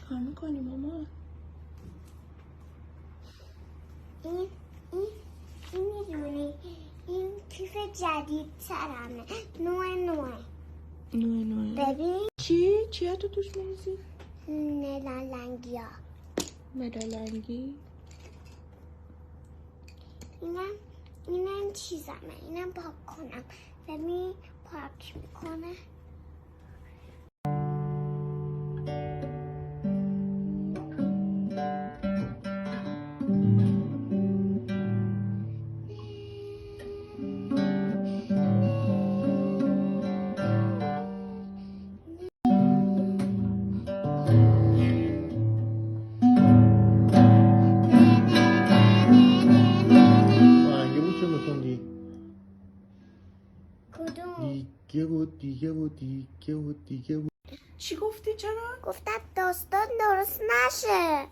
چیکار میکنی ماما؟ این میدونی این کیف جدید ترمه نوع ببین چیه تو توش میریزی؟ ملالنگی ها مدالنگی؟ اینم چیزمه اینم پاک کنم ببین پاک میکنه دیگه بود. چی گفتی چرا؟ گفتم داستان درست نشه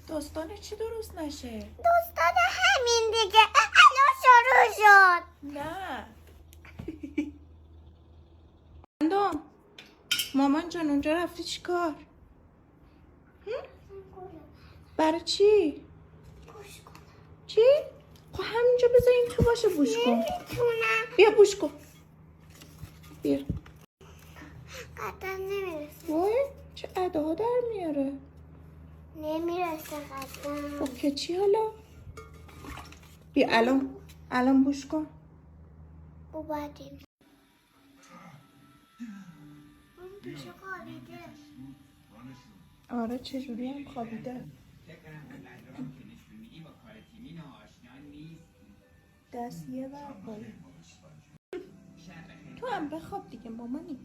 داستان چی درست نشه؟ داستان همین دیگه الان شروع شد نه اندام مامان جان اونجا رفتی چی کار؟ برای چی؟ چی؟ خب همینجا بذار این تو باشه بوش کن نمیتونم بیا بوش کن بیا قطعا نمیرسه وای چه اداها در میاره نمیرسه قطعا خب که چی حالا؟ بیا الان بوش کن او بعدیم اون پیشه خوابیده آره چجوری هم خوابیده دست یه بر بالا تو هم بخواب دیگه مامانی